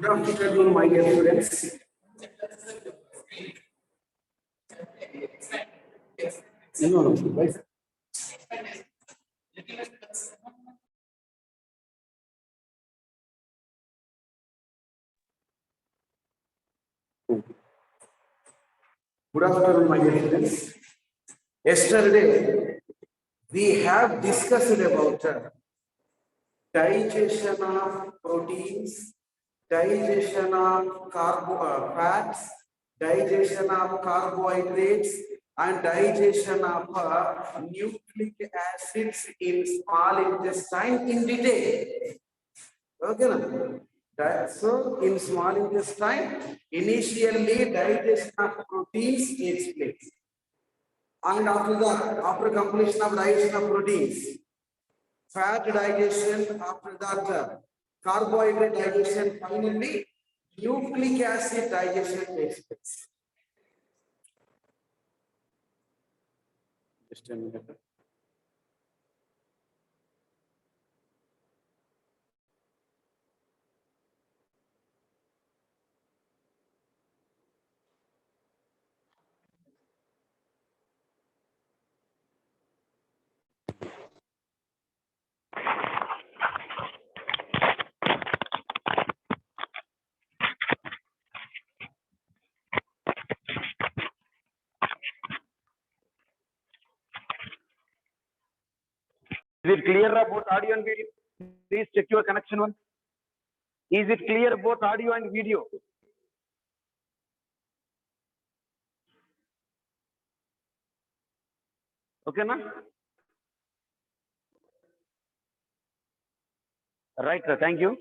Good afternoon, my dear students. No, guys. Good afternoon, my dear students. Yesterday, we have discussed about digestion of proteins, digestion of fats, digestion of carbohydrates, and digestion of nucleic acids in small intestine in detail. Okay, na? So in small intestine, initially digestion of proteins takes place. And after that, after completion of digestion of proteins, fat digestion, after that, carbohydrate digestion, finally, nucleic acid digestion takes place. Just a minute. Is it clear about audio and video? Please check your connection one. Is it clear about audio and video? Okay, na? Right, sir. Thank you.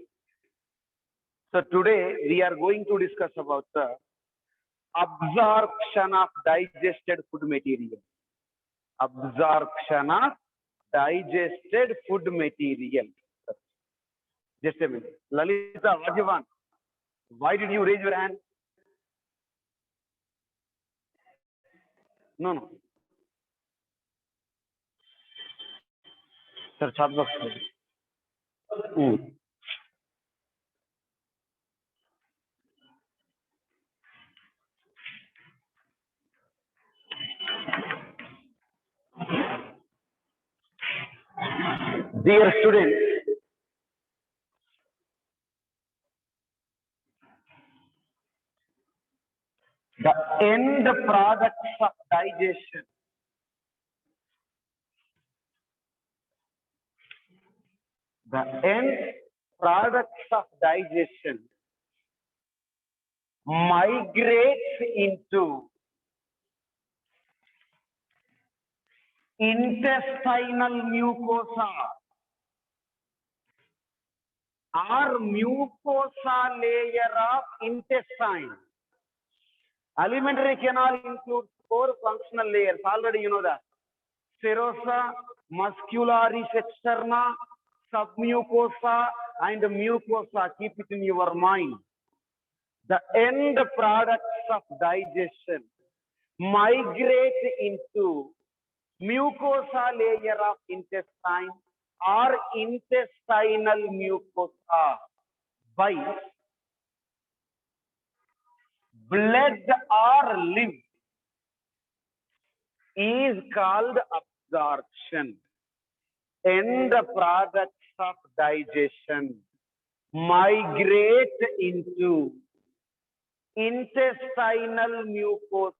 So today we are going to discuss about the absorption of digested food material. Absorption of digested food material. Just a minute. Lalita, what do you want? Why did you raise your hand? No. Sir, chat box. Dear students, the end products of digestion. The end products of digestion migrates into intestinal mucosa or mucosa layer of intestine. Alimentary canal includes 4 functional layers. Already you know that. Serosa, muscularis externa, submucosa, and mucosa. Keep it in your mind. The end products of digestion migrate into mucosa layer of intestine or intestinal mucosa by blood or lymph is called absorption. End products of digestion migrate into intestinal mucosa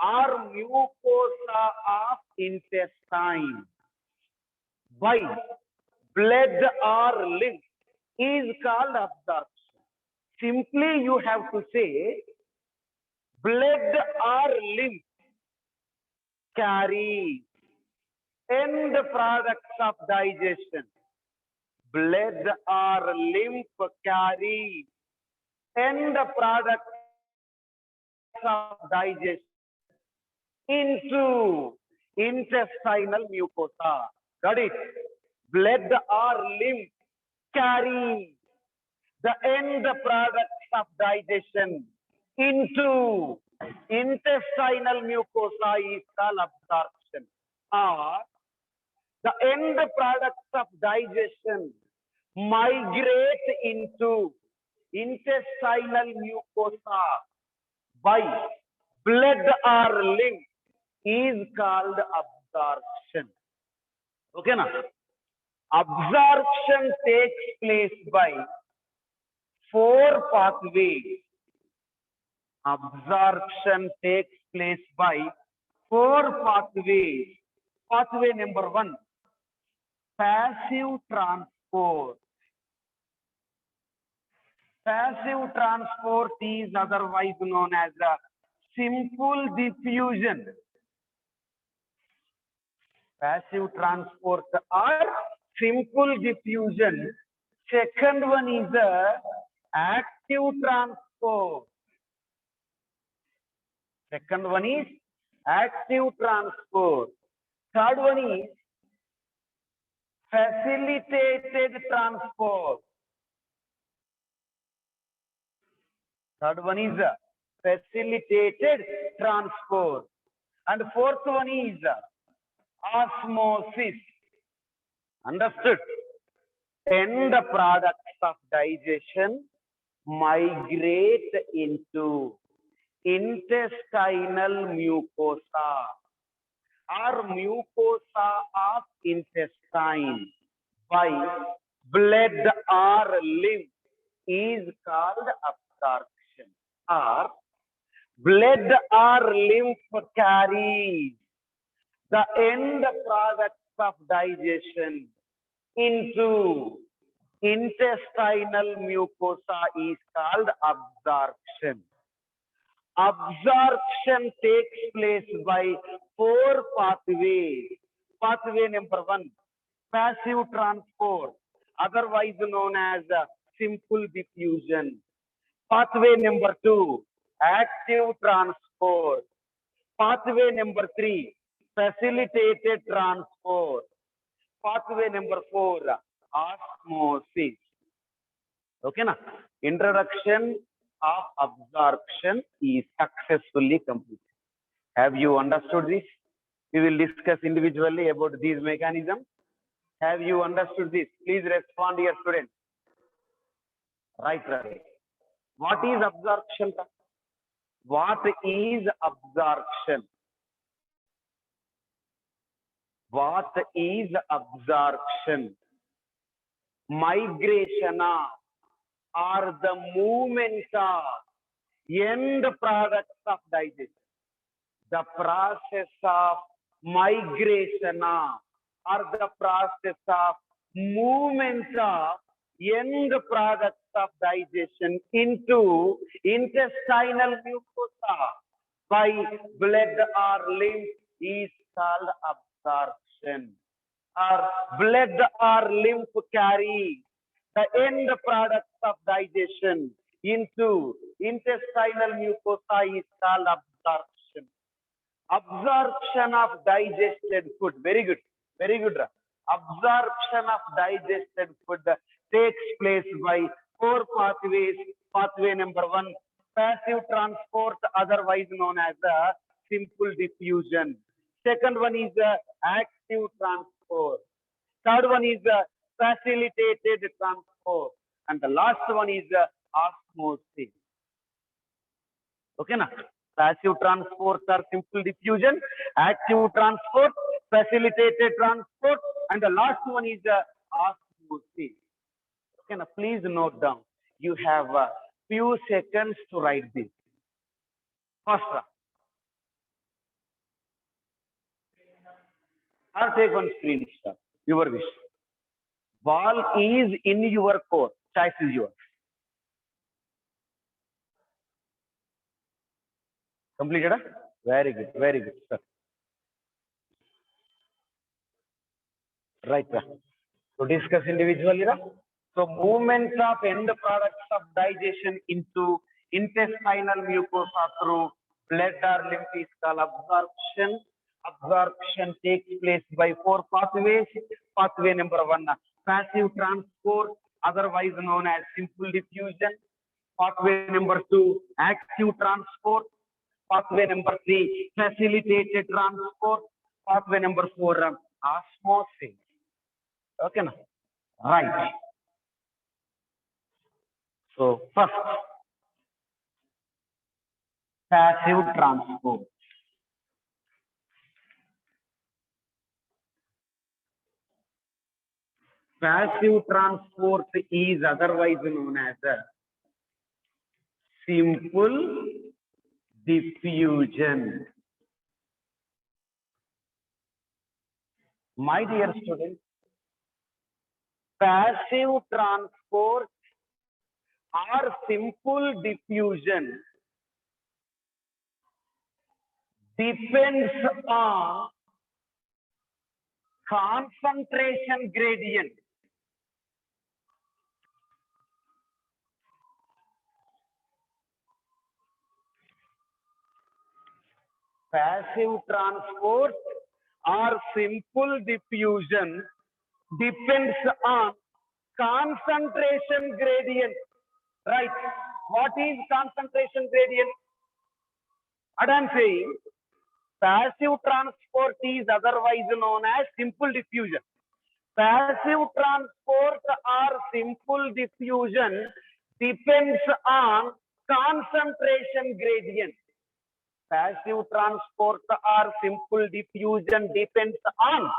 or mucosa of intestine by blood or lymph is called absorption. Simply you have to say blood or lymph carries end products of digestion. Blood or lymph carries end products of digestion into intestinal mucosa. Got it? Blood or lymph carry the end products of digestion into intestinal mucosa is called absorption. Or the end products of digestion migrate into intestinal mucosa by blood or lymph is called absorption. Okay, na? Absorption takes place by 4 pathways. Absorption takes place by 4 pathways. Pathway number 1, passive transport. Passive transport is otherwise known as a simple diffusion. Passive transport or simple diffusion. Second one is a active transport. Second one is active transport. Third one is facilitated transport. Third one is facilitated transport. And fourth one is osmosis. Understood? End products of digestion migrate into intestinal mucosa or mucosa of intestine by blood or lymph is called absorption, or blood or lymph carries the end products of digestion into intestinal mucosa is called absorption. Absorption takes place by 4 pathways. Pathway number 1, passive transport, otherwise known as simple diffusion. Pathway number 2, active transport. Pathway number 3, facilitated transport. Pathway number 4, osmosis. Okay, na? Introduction of absorption is successfully completed. Have you understood this? We will discuss individually about these mechanisms. Have you understood this? Please respond, dear students. Right. What is absorption? What is absorption? What is absorption? Migration or the movement of end products of digestion. The process of migration or the process of movement of end products of digestion into intestinal mucosa by blood or lymph is called absorption. Or blood or lymph carry the end products of digestion into intestinal mucosa is called absorption. Absorption of digested food. Very good. Very good. Absorption of digested food takes place by 4 pathways. Pathway number 1, passive transport, otherwise known as simple diffusion. Second one is active transport. Third one is facilitated transport. And the last one is osmosis. Okay, na? Passive transport or simple diffusion, active transport, facilitated transport, and the last one is osmosis. Okay, now please note down. You have a few seconds to write this. First one. Or take one screenshot. Your wish. Ball is in your court. Choice is yours. Completed? Very good. Very good, sir. Right. So discuss individually. So movement of end products of digestion into intestinal mucosa through blood or lymph is called absorption. Absorption takes place by 4 pathways. Pathway number 1, passive transport, otherwise known as simple diffusion. Pathway number 2, active transport. Pathway number 3, facilitated transport. Pathway number 4, osmosis. Okay, na? Right. So first, passive transport. Passive transport is otherwise known as a simple diffusion. My dear students, passive transport or simple diffusion depends on concentration gradient. Passive transport or simple diffusion depends on concentration gradient. Right? What is concentration gradient? What I'm saying, passive transport is otherwise known as simple diffusion. Passive transport or simple diffusion depends on concentration gradient. Passive transport or simple diffusion depends on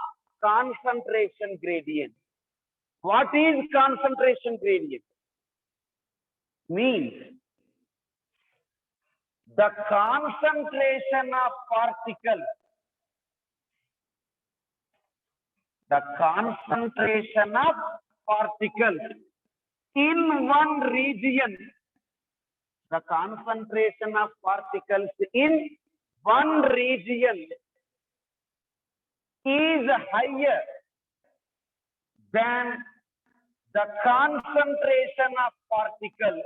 concentration gradient. What is concentration gradient? Means the concentration of particles, in one region, the concentration of particles in one region is higher than the concentration of particles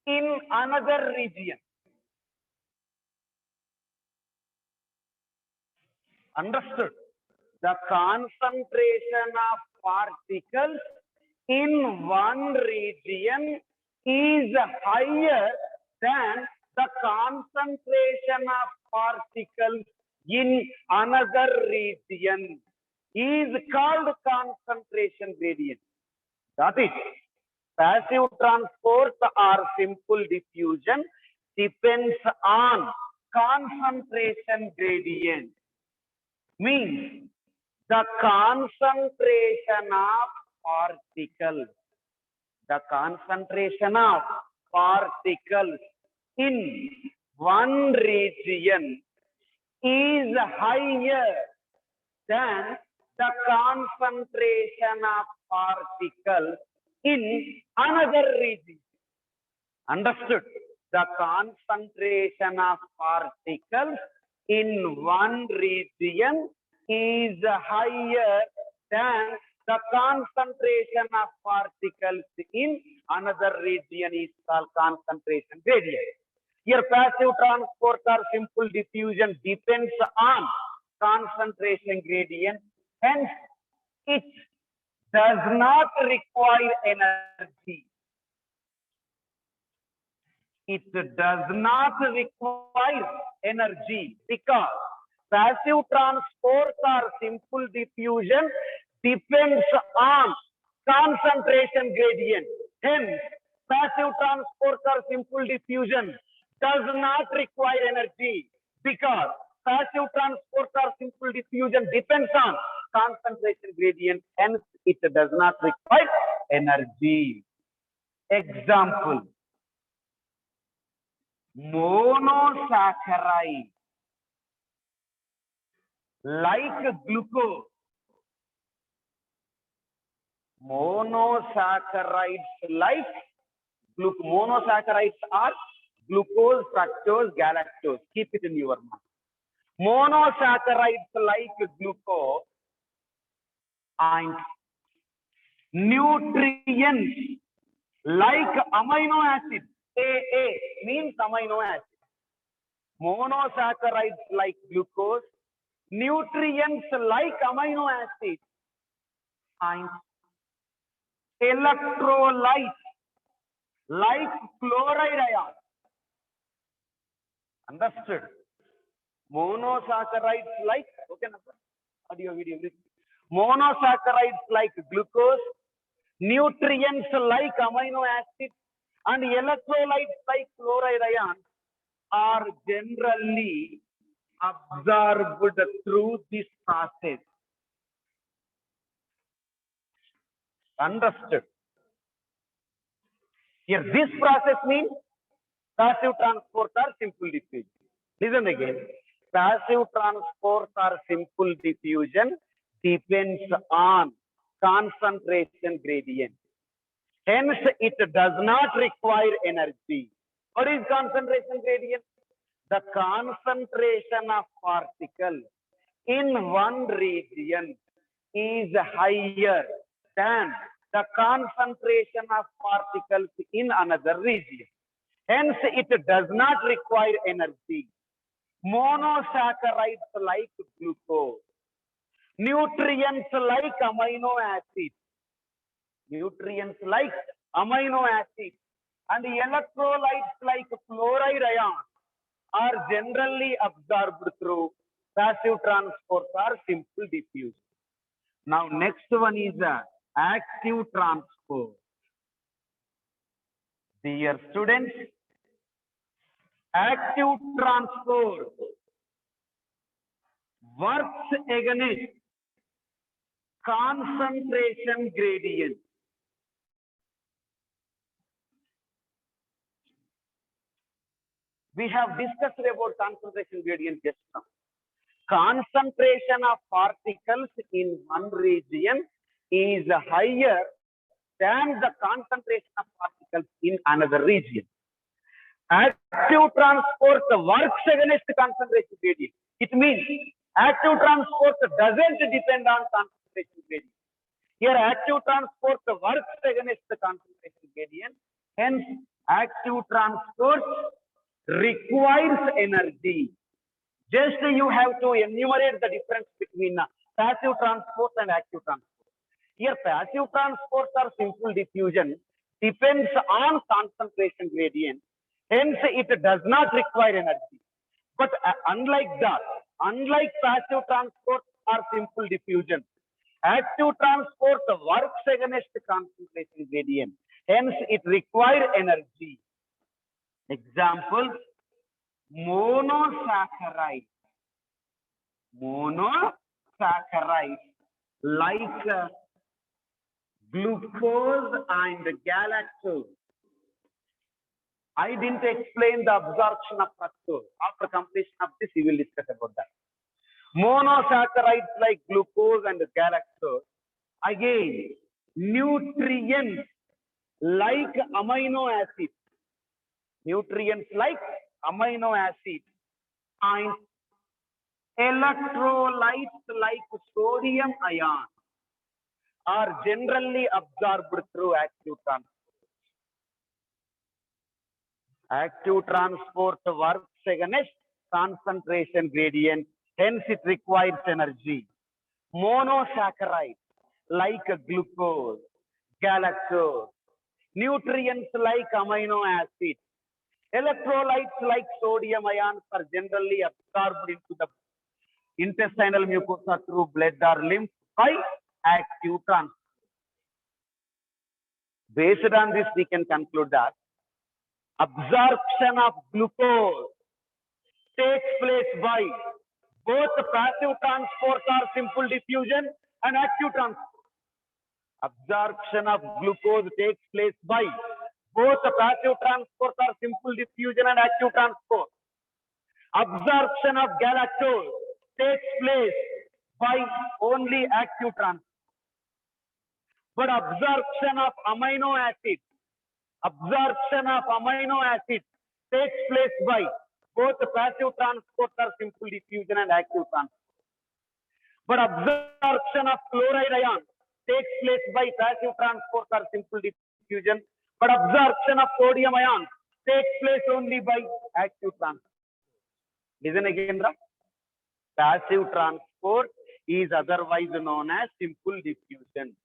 in another region. Understood? The concentration of particles in one region is higher than the concentration of particles in another region is called concentration gradient. Got it? Passive transport or simple diffusion depends on concentration gradient. Means the concentration of particles, in one region is higher than the concentration of particles in another region. Understood? The concentration of particles in one region is higher than the concentration of particles in another region is called concentration gradient. Here, passive transport or simple diffusion depends on concentration gradient. Hence, it does not require energy. It does not require energy because passive transport or simple diffusion depends on concentration gradient. Hence, passive transport or simple diffusion does not require energy because passive transport or simple diffusion depends on concentration gradient. Hence, it does not require energy. Example. Monosaccharide like glucose. Monosaccharides like glucose. Monosaccharides are glucose, fructose, galactose. Keep it in your mind. Monosaccharides like glucose and nutrients like amino acid. AA means amino acid. Monosaccharides like glucose, nutrients like amino acid, and electrolytes like chloride ion. Understood? Monosaccharides like, okay, audio, video. Monosaccharides like glucose, Nutrients like amino acids and electrolytes like chloride ions are generally absorbed through this process. Understood? Here, this process means passive transport or simple diffusion. Listen again. Passive transport or simple diffusion depends on concentration gradient. Hence, it does not require energy. What is concentration gradient? The concentration of particles in one region is higher than the concentration of particles in another region. Hence, it does not require energy. Monosaccharides like glucose, nutrients like amino acids, and electrolytes like chloride ions are generally absorbed through passive transport or simple diffusion. Now, next one is active transport. Dear students, active transport works against concentration gradient. We have discussed about concentration gradient just now. Concentration of particles in one region is higher than the concentration of particles in another region. Active transport works against concentration gradient. It means active transport doesn't depend on concentration gradient. Here, active transport works against the concentration gradient. Hence, active transport requires energy. Just you have to enumerate the difference between passive transport and active transport. Here, passive transport or simple diffusion depends on concentration gradient. Hence, it does not require energy. But unlike passive transport or simple diffusion, active transport works against the concentration gradient. Hence, it requires energy. Example, monosaccharide like glucose and galactose. I didn't explain the absorption of fructose. After completion of this, we will discuss about that. Monosaccharides like glucose and galactose. Again, nutrients like amino acids. And electrolytes like sodium ion are generally absorbed through active transport. Active transport works against concentration gradient, hence it requires energy. Monosaccharides like glucose, galactose, nutrients like amino acids, electrolytes like sodium ions are generally absorbed into the intestinal mucosa through blood or lymph by active transport. Based on this, we can conclude that absorption of glucose takes place by both passive transport or simple diffusion and active transport. Absorption of glucose takes place by both passive transport or simple diffusion and active transport. Absorption of galactose takes place by only active transport. But absorption of amino acids takes place by both passive transport or simple diffusion and active transport. But absorption of chloride ion takes place by passive transport or simple diffusion. But absorption of sodium ion takes place only by active transport. Listen again, right? Passive transport is otherwise known as simple diffusion.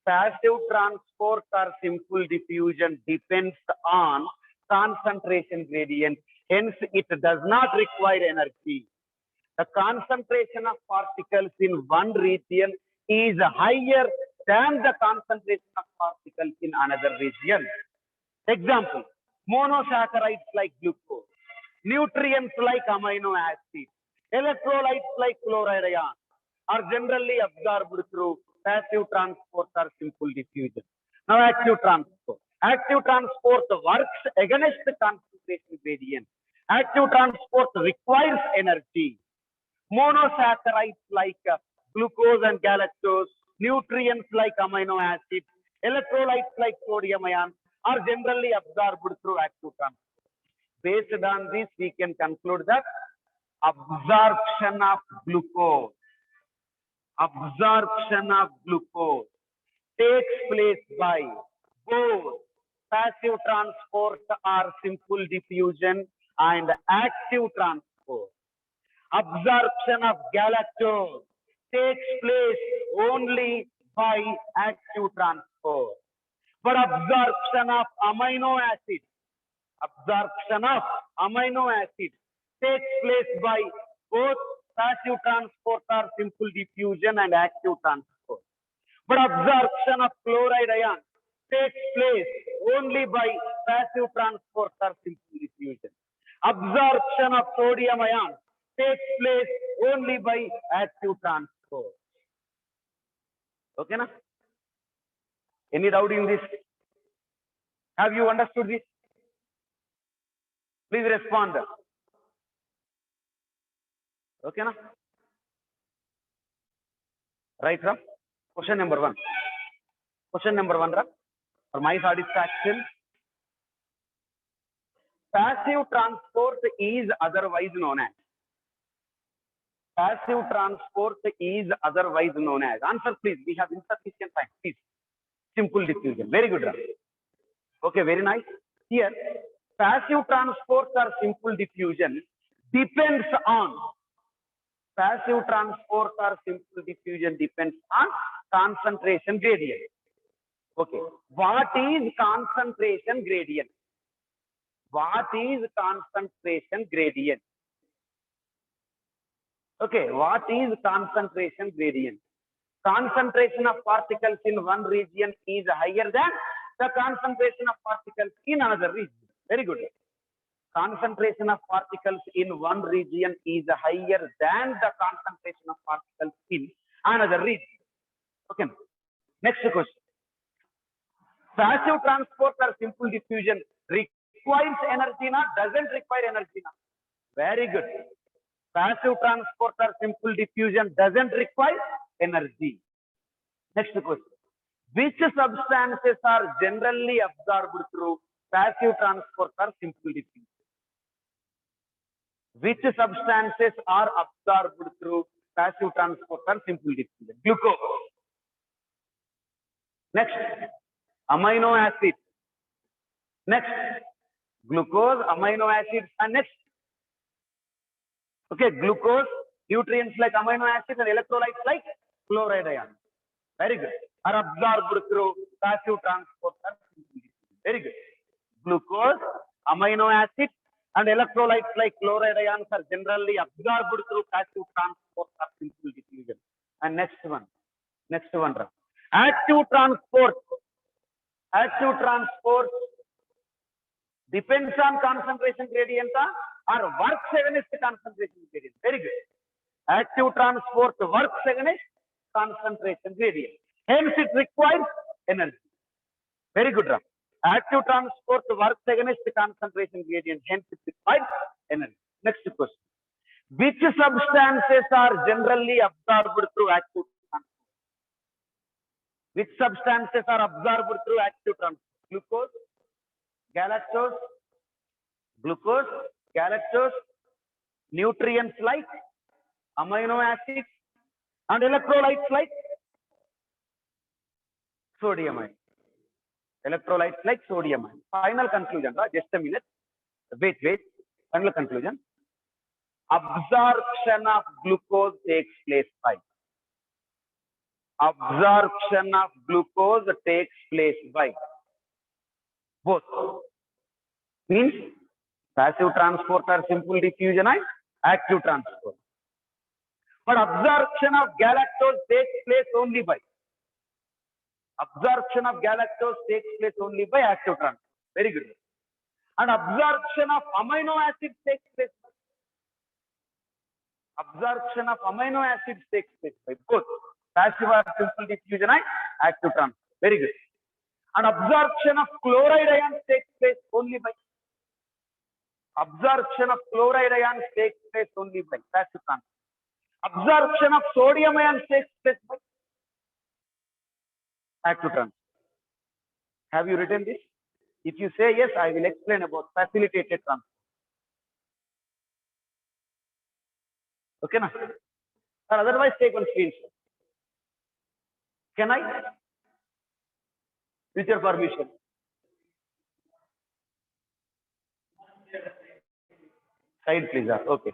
Passive transport or simple diffusion depends on concentration gradient. Hence, it does not require energy. The concentration of particles in one region is higher than the concentration of particles in another region. Example, monosaccharides like glucose, nutrients like amino acids, electrolytes like chloride ion are generally absorbed through passive transport or simple diffusion. Now active transport. Active transport works against the concentration gradient. Active transport requires energy. Monosaccharides like glucose and galactose, nutrients like amino acids, electrolytes like sodium ion are generally absorbed through active transport. Based on this, we can conclude that absorption of glucose takes place by both passive transport or simple diffusion and active transport. Absorption of galactose takes place only by active transport. But absorption of amino acids takes place by both passive transport or simple diffusion and active transport. But absorption of chloride ion takes place only by passive transport or simple diffusion. Absorption of sodium ion takes place only by active transport. Okay, na? Any doubt in this? Have you understood this? Please respond. Okay, na? Right, sir? Question number 1. Question number 1, for my satisfaction. Passive transport is otherwise known as. Passive transport is otherwise known as. Answer, please. We have insufficient time. Please. Simple diffusion. Very good, Ram. Okay, very nice. Here, passive transport or simple diffusion depends on concentration gradient. Okay. What is concentration gradient? Okay, what is concentration gradient? Concentration of particles in one region is higher than the concentration of particles in another region. Very good. Concentration of particles in one region is higher than the concentration of particles in another region. Okay. Next question. Passive transport or simple diffusion requires energy, doesn't require energy. Very good. Passive transport or simple diffusion doesn't require energy. Next question. Which substances are generally absorbed through passive transport or simple diffusion? Which substances are absorbed through passive transport or simple diffusion? Glucose. Next, amino acids. Next, glucose, amino acids, and next. Okay, glucose, nutrients like amino acids and electrolytes like chloride ion. Very good. Are absorbed through passive transport or simple diffusion. Very good. Glucose, amino acids, and electrolytes like chloride ions are generally absorbed through passive transport or simple diffusion. And next one, active transport depends on concentration gradient or works against the concentration gradient. Very good. Active transport works against concentration gradient. Hence, it requires energy. Very good, Ram. Active transport works against the concentration gradient. Hence, it requires energy. Next question. Which substances are generally absorbed through active transport? Which substances are absorbed through active transport? Glucose, galactose, nutrients like amino acids, and electrolytes like sodium ion. Final conclusion, just a minute. Wait. Final conclusion. Absorption of glucose takes place by. Both. Means passive transport or simple diffusion and active transport. But absorption of galactose takes place only by Absorption of galactose takes place only by active transport. Very good. And absorption of amino acids takes place. Absorption of amino acids takes place by both passive or simple diffusion and active transport. Very good. And absorption of chloride ions takes place only by passive transport. Absorption of sodium ions takes place by active transport. Have you written this? If you say yes, I will explain about facilitated transport. Okay, na? Or otherwise, take one screenshot. Can I? With your permission. Side, please. Okay.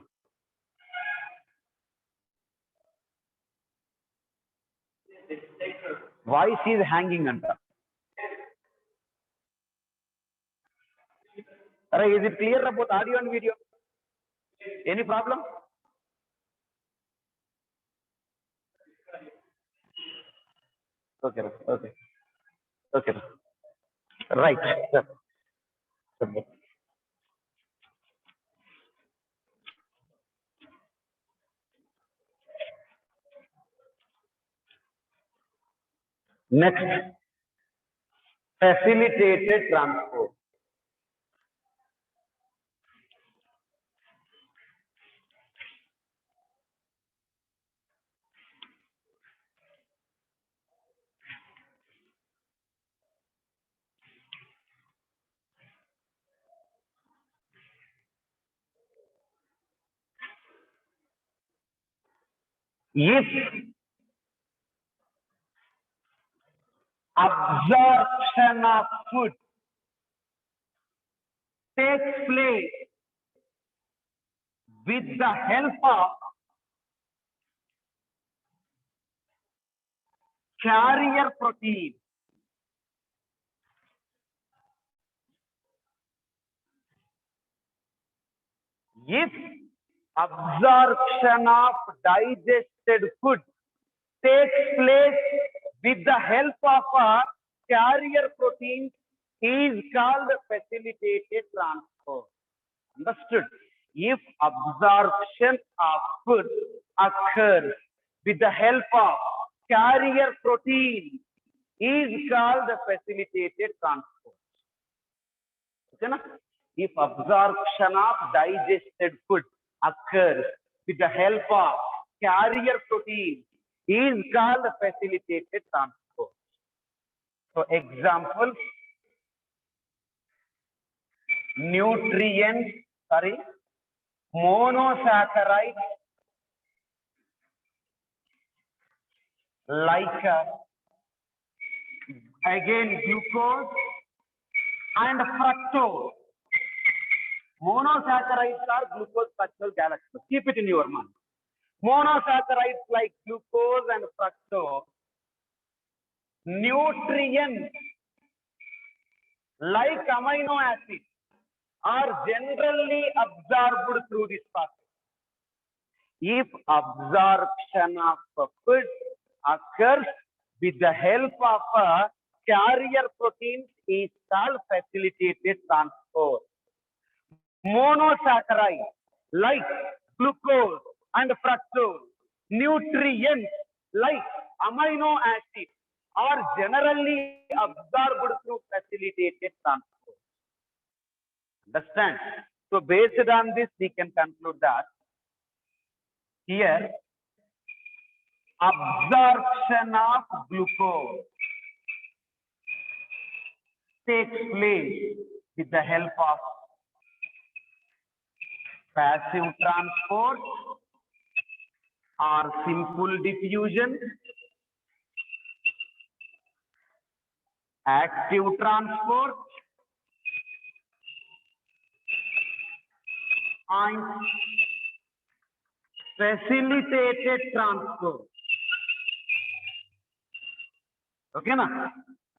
Voice is hanging under. Is it clear about audio and video? Any problem? Okay. Okay. Okay. Right. Next, facilitated transport. If absorption of food takes place with the help of carrier protein, if absorption of digested food takes place with the help of a carrier protein, is called facilitated transport. Understood? If absorption of food occurs with the help of carrier protein, is called facilitated transport. Okay, na? If absorption of digested food occurs with the help of carrier protein, is called facilitated transport. So example, nutrients, monosaccharides like again glucose and fructose. Monosaccharides are glucose, fructose, galactose. Keep it in your mind. Monosaccharides like glucose and fructose. Nutrients like amino acids are generally absorbed through this process. If absorption of food occurs with the help of a carrier protein, is called facilitated transport. Monosaccharides like glucose and fructose, nutrients like amino acids are generally absorbed through facilitated transport. Understand? So based on this, we can conclude that here absorption of glucose takes place with the help of passive transport or simple diffusion, active transport, and facilitated transport. Okay, na?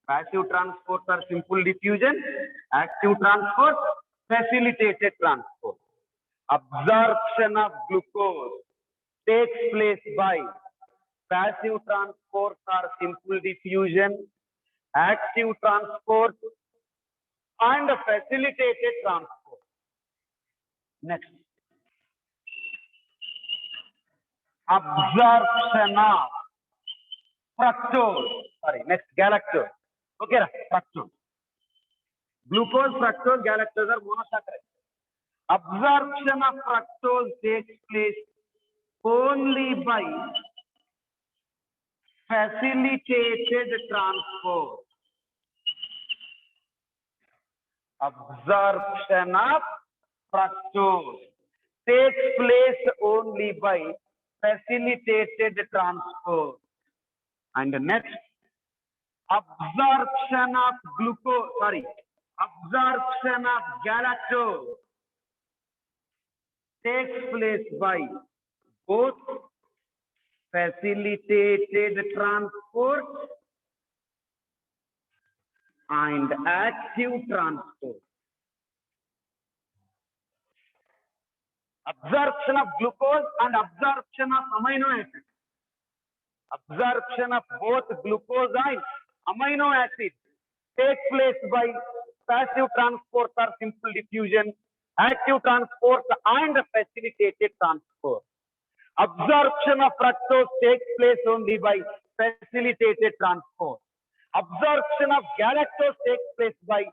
Passive transport or simple diffusion, active transport, facilitated transport. Absorption of glucose takes place by passive transport or simple diffusion, active transport, and facilitated transport. Next, absorption of fructose. Sorry, next galactose. Okay, fructose. Glucose, fructose, galactose are monosaccharides. Absorption of fructose takes place only by facilitated transport. Absorption of fructose takes place only by facilitated transport. And next, absorption of absorption of galactose takes place by both facilitated transport and active transport. Absorption of glucose and absorption of amino acids. Absorption of both glucose and amino acids takes place by passive transport or simple diffusion, active transport and facilitated transport. Absorption of fructose takes place only by facilitated transport. Absorption of galactose takes place by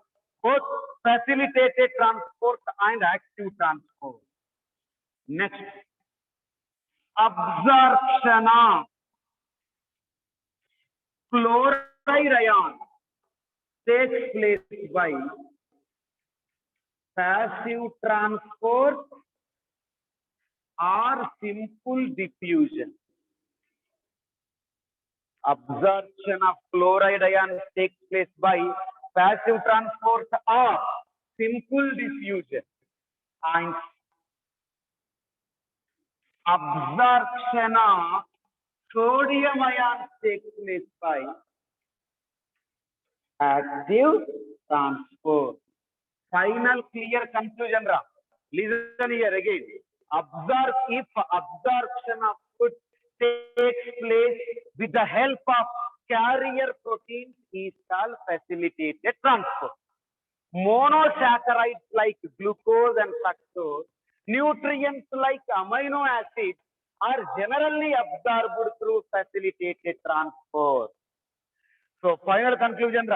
both facilitated transport and active transport. Next, absorption of chloride ion takes place by passive transport or simple diffusion. Absorption of chloride ion takes place by passive transport or simple diffusion. And absorption of sodium ion takes place by active transport. Final clear conclusion. Listen here again. If absorption of food takes place with the help of carrier proteins is called facilitated transport. Monosaccharides like glucose and fructose, nutrients like amino acids are generally absorbed through facilitated transport. So final conclusion,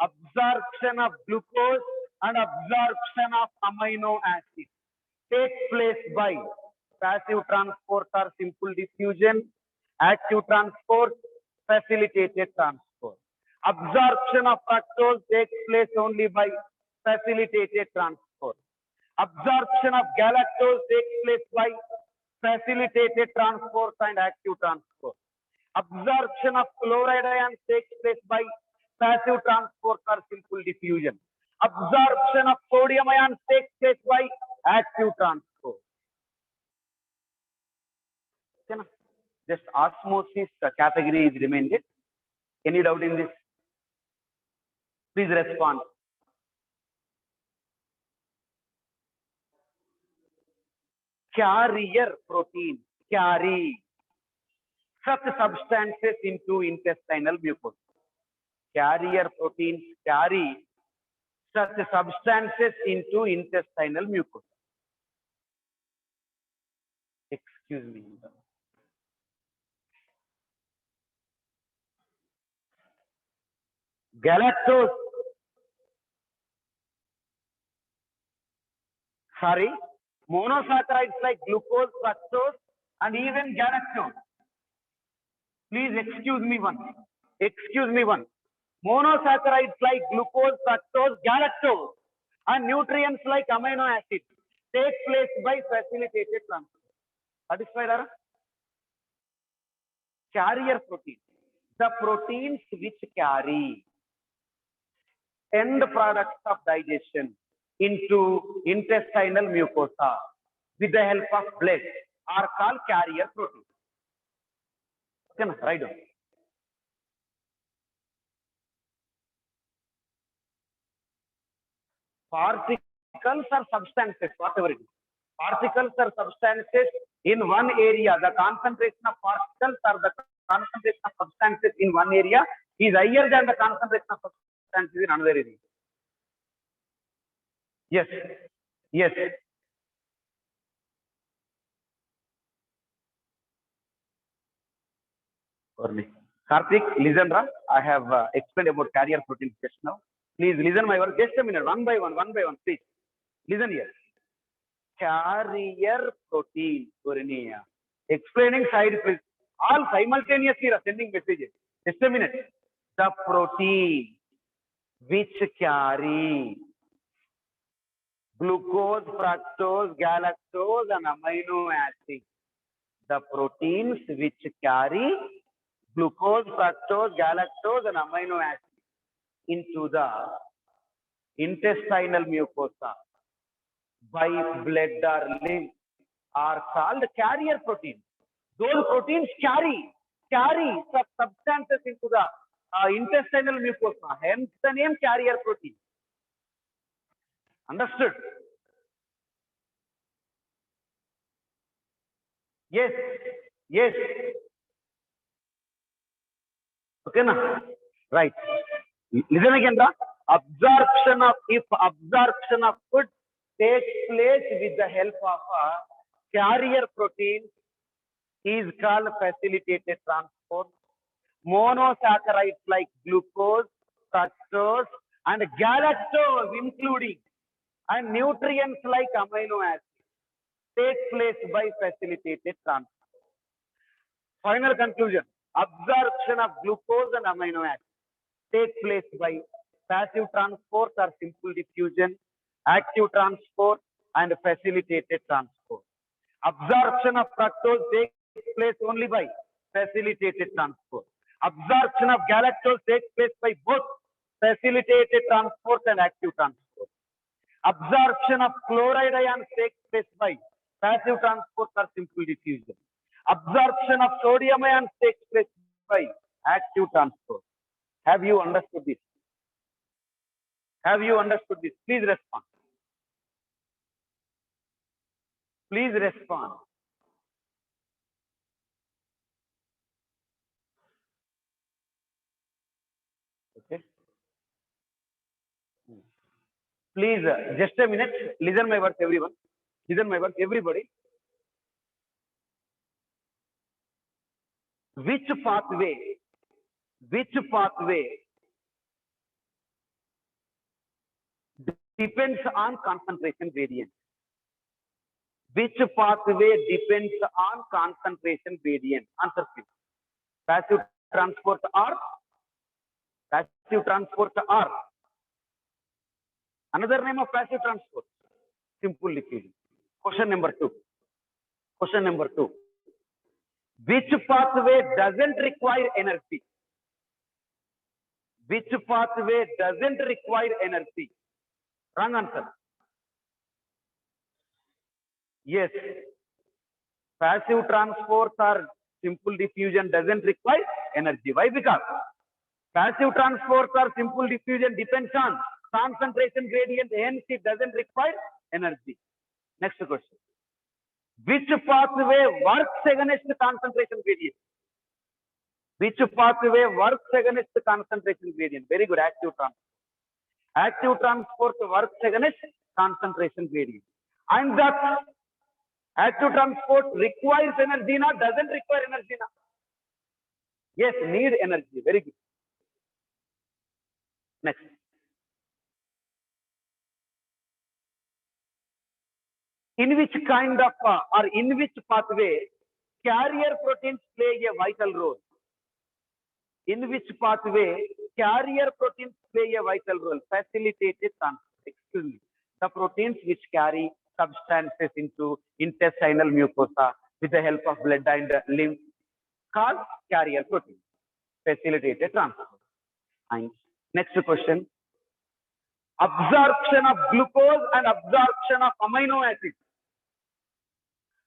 absorption of glucose and absorption of amino acids takes place by passive transport or simple diffusion, active transport, facilitated transport. Absorption of fructose takes place only by facilitated transport. Absorption of galactose takes place by facilitated transport and active transport. Absorption of chloride ion takes place by passive transport or simple diffusion. Absorption of sodium ion takes place by active transport. Just osmosis category is remained. Any doubt in this? Please respond. Carrier protein carry such substances into intestinal mucosa. Carrier proteins carry such substances into intestinal mucosa. Excuse me. Galactose. Sorry. Monosaccharides like glucose, fructose, and even galactose. Please excuse me one. Monosaccharides like glucose, fructose, galactose, and nutrients like amino acids take place by facilitated transport. Satisfied, Ara? Carrier proteins. The proteins which carry end products of digestion into intestinal mucosa with the help of blood are called carrier proteins. Okay, right down. Particles or substances, whatever it is. Particles or substances in one area. The concentration of particles or the concentration of substances in one area is higher than the concentration of substances in another area. Yes, yes. Karthik, listen, I have explained about carrier proteins just now. Please listen my word. Just a minute, one by one, please. Listen here. Carrier protein, explaining side, please. All simultaneously are sending messages. Just a minute. The protein which carry glucose, fructose, galactose, and amino acids. The proteins which carry glucose, fructose, galactose, and amino acids into the intestinal mucosa by blood or lymph are called carrier proteins. Those proteins carry substances into the intestinal mucosa, hence the name carrier protein. Understood? Yes, yes. Okay, na? Right. Listen again, if absorption of food takes place with the help of a carrier protein is called facilitated transport. Monosaccharides like glucose, fructose, and galactose, including, and nutrients like amino acids take place by facilitated transport. Final conclusion: absorption of glucose and amino acids take place by passive transport or simple diffusion, active transport, and facilitated transport. Absorption of fructose takes place only by facilitated transport. Absorption of galactose takes place by both facilitated transport and active transport. Absorption of chloride ions takes place by passive transport or simple diffusion. Absorption of sodium ions takes place by active transport. Have you understood this? Have you understood this? Please respond. Please respond. Okay. Please, just a minute. Listen my words, everyone. Listen my words, everybody. Which pathway depends on concentration gradient? Which pathway depends on concentration gradient? Answer please. Passive transport or passive transport or another name of passive transport? Simple diffusion. Question number two. Question number two. Which pathway doesn't require energy? Which pathway doesn't require energy? Wrong answer. Yes. Passive transport or simple diffusion doesn't require energy. Why? Because passive transport or simple diffusion depends on concentration gradient, hence it doesn't require energy. Next question. Which pathway works against concentration gradient? Which pathway works against concentration gradient? Very good. Active transport. Active transport works against concentration gradient. And that active transport requires energy, na? Doesn't require energy, na? Yes, need energy. Very good. Next. In which kind of or in which pathway carrier proteins play a vital role? In which pathway carrier proteins play a vital role? Facilitated transport. Excuse me. The proteins which carry substances into intestinal mucosa with the help of blood and lymph called carrier proteins. Facilitated transport. And next question. Absorption of glucose and absorption of amino acids.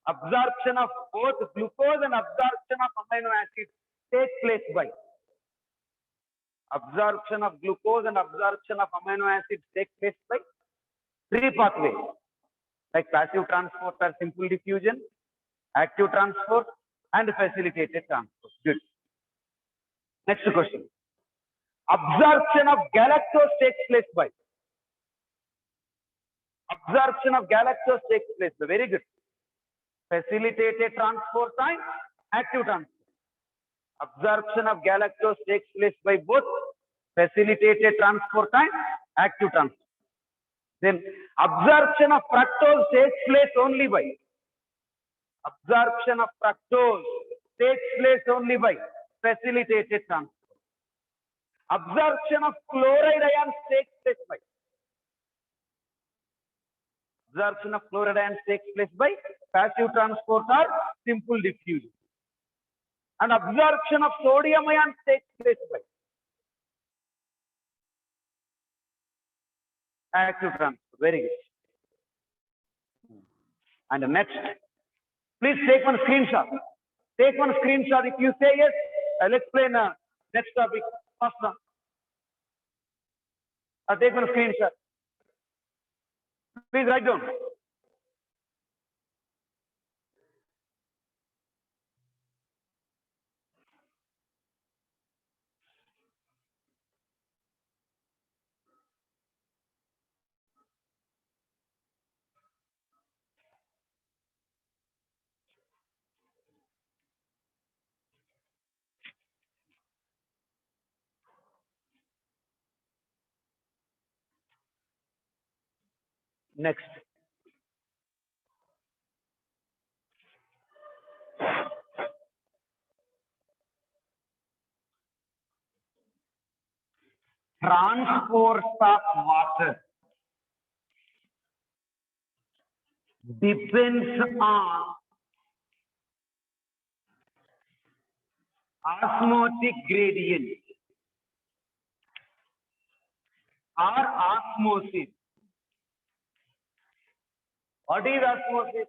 Absorption of both glucose and absorption of amino acids take place by absorption of glucose and absorption of amino acids take place by three pathways like passive transport or simple diffusion, active transport, and facilitated transport. Good. Next question. Absorption of galactose takes place by. Absorption of galactose takes place by. Very good. Facilitated transport and active transport. Absorption of galactose takes place by both facilitated transport and active transport. Then absorption of fructose takes place only by. Absorption of fructose takes place only by facilitated transport. Absorption of chloride ions takes place by. Absorption of chloride ions takes place by passive transport or simple diffusion. And absorption of sodium ions takes place by active transport. Very good. And the next, please take one screenshot. Take one screenshot. If you say yes, I'll explain next topic. First one. Take one screenshot. Please write down. Next. Transport of water depends on osmotic gradient or osmosis. What is osmosis?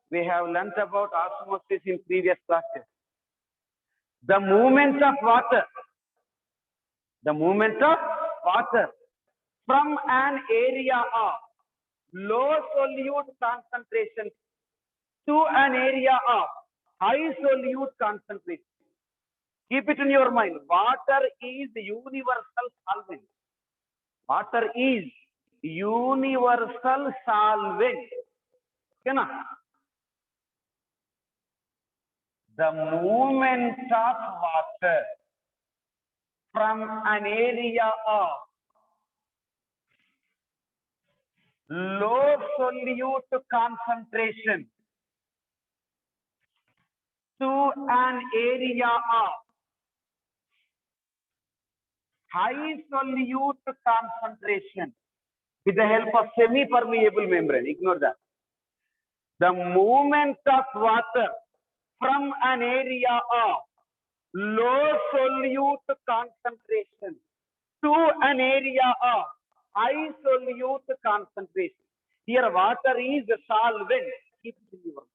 We have learnt about osmosis in previous classes. The movement of water from an area of low solute concentration to an area of high solute concentration. Keep it in your mind. Water is universal solvent. Water is universal solvent. Okay, na? The movement of water from an area of low solute concentration to an area of high solute concentration with the help of semi-permeable membrane. Ignore that. The movement of water from an area of low solute concentration to an area of high solute concentration. Here water is a solvent. Keep it in your mind.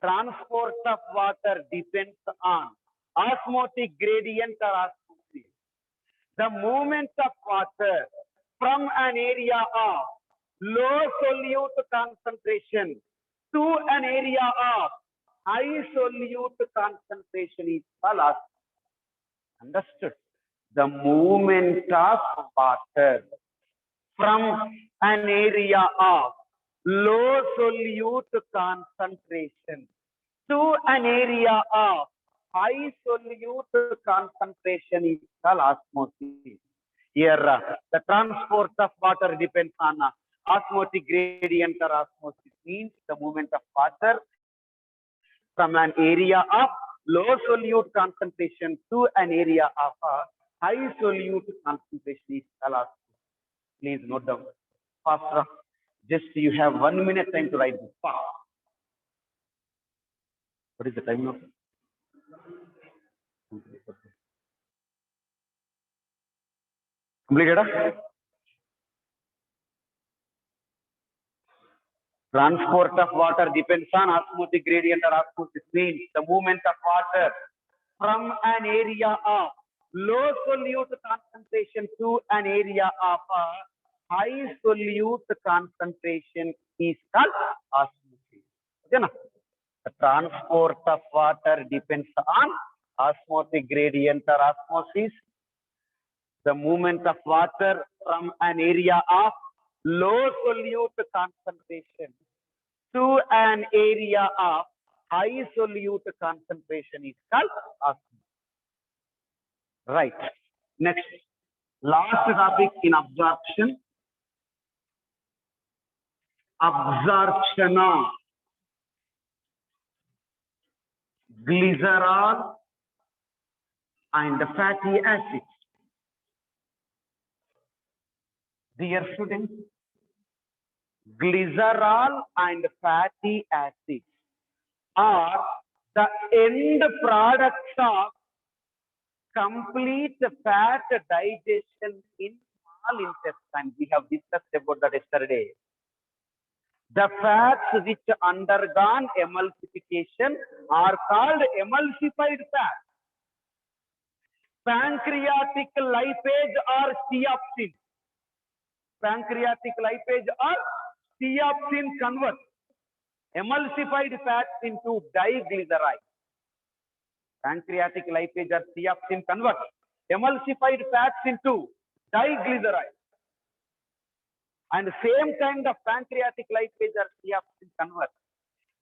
Transport of water depends on osmotic gradient or osmosis. The movement of water from an area of low solute concentration to an area of high solute concentration is called osmosis. Understood? The movement of water from an area of low solute concentration to an area of high solute concentration is called osmosis. Here, the transport of water depends on osmotic gradient or osmosis, means the movement of water from an area of low solute concentration to an area of high solute concentration is called osmosis. Please note down. Faster. Just you have 1 minute time to write this. Fast. What is the time now? Completed? Transport of water depends on osmotic gradient or osmosis, means the movement of water from an area of low solute concentration to an area of high solute concentration is called osmosis. Okay, na? The transport of water depends on osmotic gradient or osmosis. the movement of water from an area of low solute concentration to an area of high solute concentration is called osmosis. Right. Next, last topic in absorption. Absorption of glycerol and fatty acids. Dear students, glycerol and fatty acids are the end products of complete fat digestion in small intestine. We have discussed about that yesterday. The fats which undergone emulsification are called emulsified fats. Pancreatic lipase or steatogen. Pancreatic lipase or steatogen converts emulsified fats into diglyceride. Pancreatic lipase or steatogen converts emulsified fats into diglyceride. And the same kind of pancreatic lipase or steatogen converts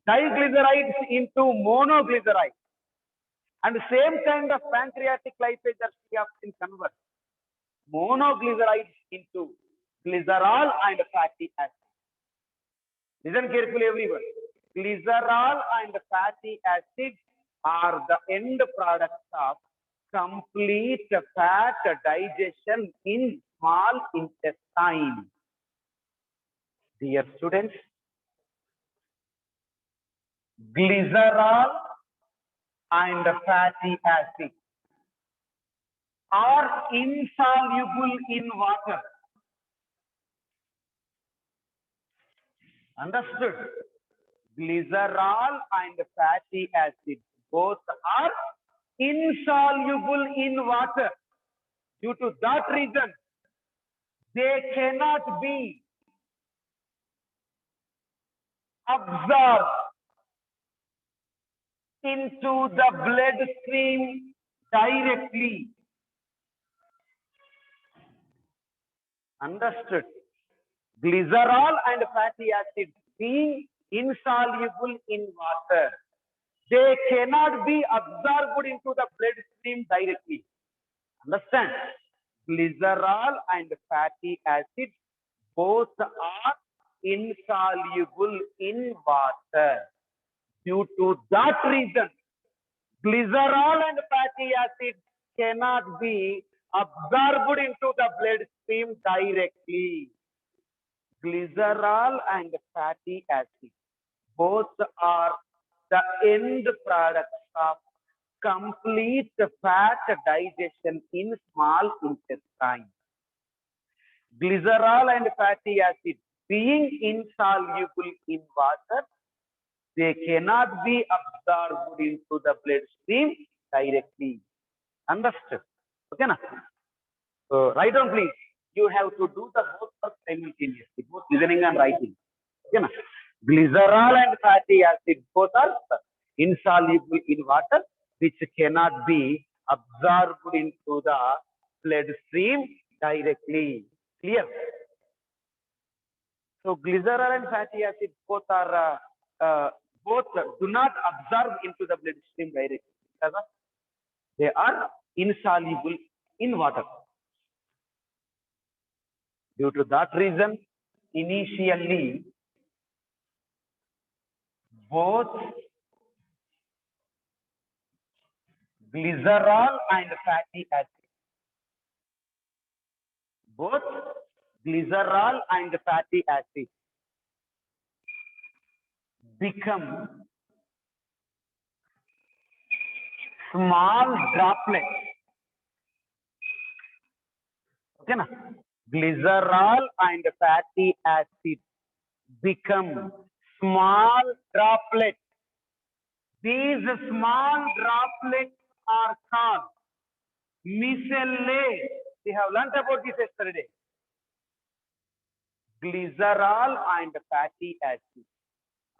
diglycerides into monoglyceride. And the same kind of pancreatic lipase or steatogen converts monoglycerides into glycerol and fatty acids. Listen carefully, everyone. Glycerol and fatty acids are the end products of complete fat digestion in small intestine. Dear students, glycerol and fatty acids are insoluble in water. Understood? Glycerol and fatty acids both are insoluble in water. Due to that reason, they cannot be absorbed into the bloodstream directly. Understood? Glycerol and fatty acids being insoluble in water, they cannot be absorbed into the bloodstream directly. Understand? Glycerol and fatty acids both are insoluble in water. Due to that reason, glycerol and fatty acids cannot be absorbed into the bloodstream directly. Glycerol and fatty acids both are the end products of complete fat digestion in small intestine. Glycerol and fatty acids being insoluble in water, they cannot be absorbed into the bloodstream directly. Understood? Okay, na? So write down, please. You have to do the both work simultaneously, both listening and writing. Okay, na? Glycerol and fatty acids both are insoluble in water, which cannot be absorbed into the bloodstream directly. Clear? So glycerol and fatty acids both are both do not absorb into the bloodstream directly because they are insoluble in water. Due to that reason, initially both glycerol and fatty acids, both glycerol and fatty acids become small droplets. Okay, na? Glycerol and fatty acids become small droplets. These small droplets are called micellae. We have learnt about this yesterday. Glycerol and fatty acids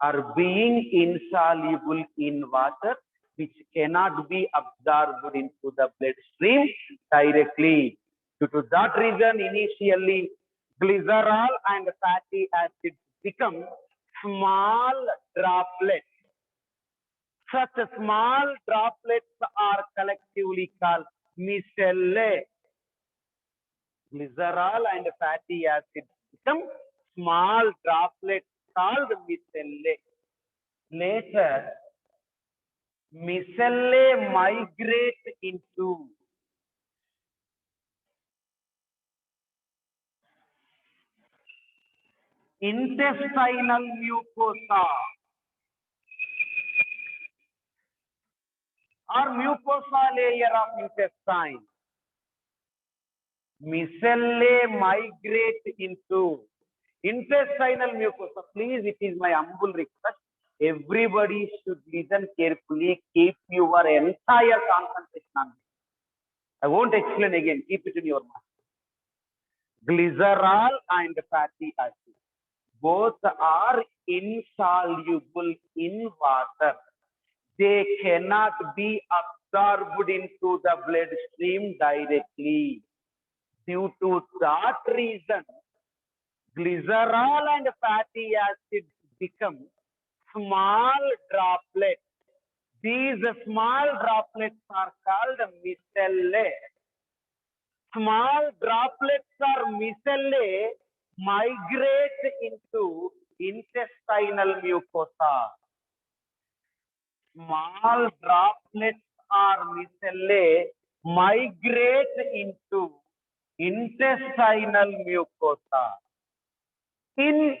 are being insoluble in water, which cannot be absorbed into the bloodstream directly. Due to that reason, initially glycerol and fatty acids become small droplets. Such small droplets are collectively called micellae. Glycerol and fatty acids become small droplets called micellae. Later, micellae migrate into intestinal mucosa or mucosa layer of intestine. Micellae migrate into intestinal mucosa. Please, it is my humble request. Everybody should listen carefully. Keep your entire concentration on this. I won't explain again. Keep it in your mind. Glycerol and fatty acid both are insoluble in water. They cannot be absorbed into the bloodstream directly. Due to that reason, glycerol and fatty acids become small droplets. These small droplets are called micellae. Small droplets or micellae migrate into intestinal mucosa. Small droplets or micellae migrate into intestinal mucosa. In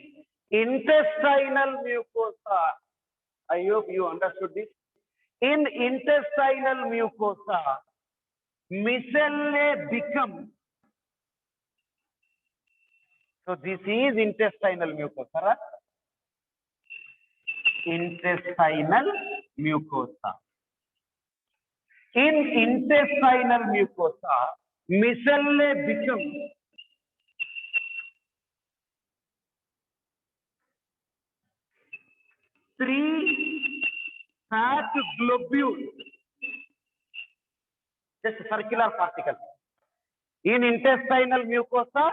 intestinal mucosa, I hope you understood this. In intestinal mucosa, micellae become, so this is intestinal mucosa, right? Intestinal mucosa. In intestinal mucosa, micellae become three fat globules, just circular particles. In intestinal mucosa,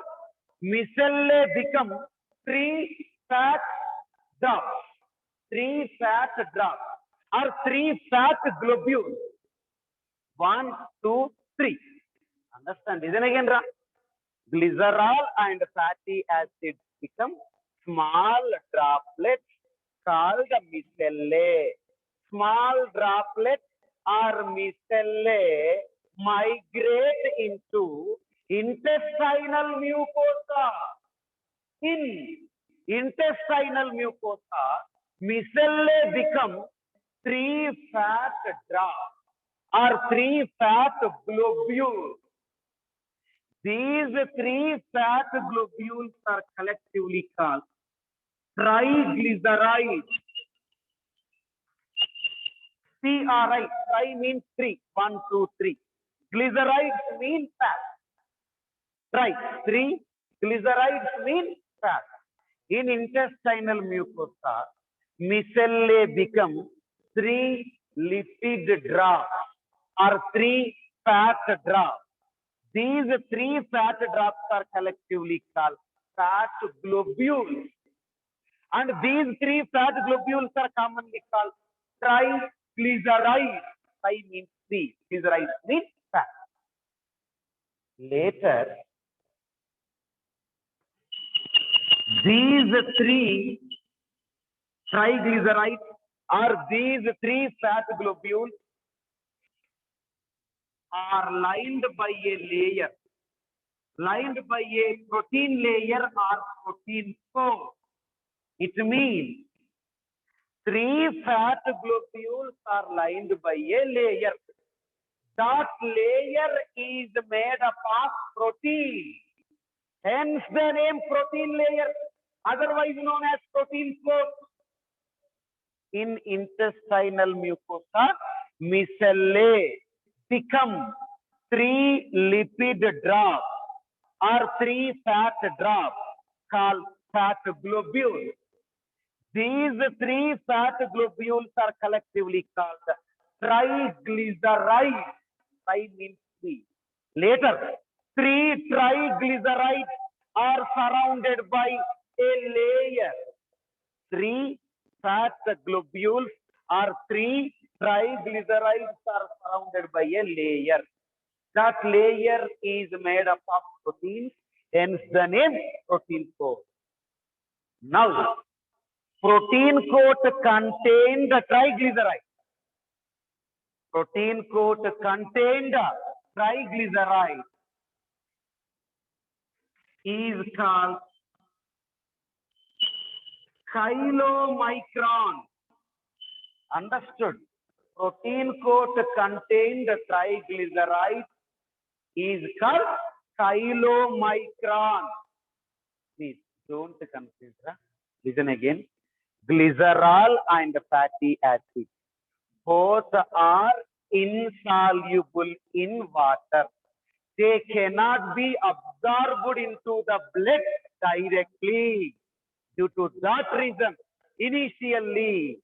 micellae become three fat drops, or three fat globules. 1, 2, 3. Understand? Listen again, Ra. Glycerol and fatty acids become small droplets called micellae. Small droplets or micellae migrate into intestinal mucosa. In intestinal mucosa, micellae become three fat drops or three fat globules. These three fat globules are collectively called triglycerides. CRI, tri means three, 1, 2, 3. Glycerides mean fat. Tri, three. Glycerides mean fat. In intestinal mucosa, micellae become three lipid drops or three fat drops. These three fat drops are collectively called fat globules. And these three fat globules are commonly called triglycerides. Tri means three, glycerides means fat. Later, these three triglycerides or these three fat globules are lined by a layer, lined by a protein layer or protein core. It means three fat globules are lined by a layer. That layer is made up of protein. Hence the name protein layer, otherwise known as protein core. In intestinal mucosa, micellae become three lipid drops or three fat drops called fat globules. These three fat globules are collectively called triglycerides. Tri means three. Later, Three triglycerides are surrounded by a layer. Three fat globules or three triglycerides are surrounded by a layer. That layer is made up of proteins, hence the name protein coat. Now, protein coat contained the triglyceride. Protein coat contained triglyceride is called chylomicron. Understood? Protein coat contained triglyceride is called chylomicron. Please don't confuse. Listen again. Glycerol and fatty acid both are insoluble in water. They cannot be absorbed into the blood directly. Due to that reason, initially,